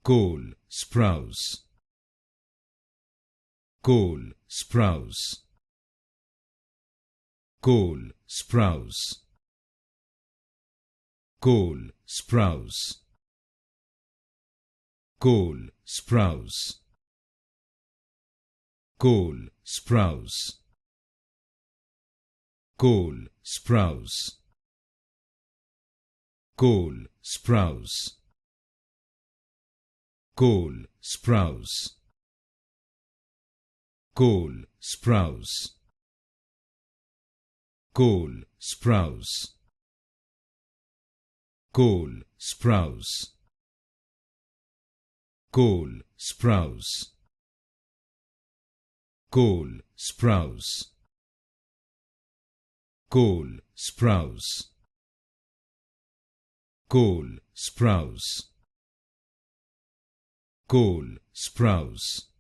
Cole, Sprouse. Cole, Sprouse. Cole, Sprouse. Cole, Sprouse. Cole, Sprouse. Cole, Sprouse. Cole, Sprouse. Cole, Sprouse. Cole, Sprouse. Cole, Sprouse. Cole, Sprouse. Cole, Sprouse. Cole, Sprouse. Cole, Sprouse. Cole, Sprouse. Cole, Sprouse. Cole, Sprouse.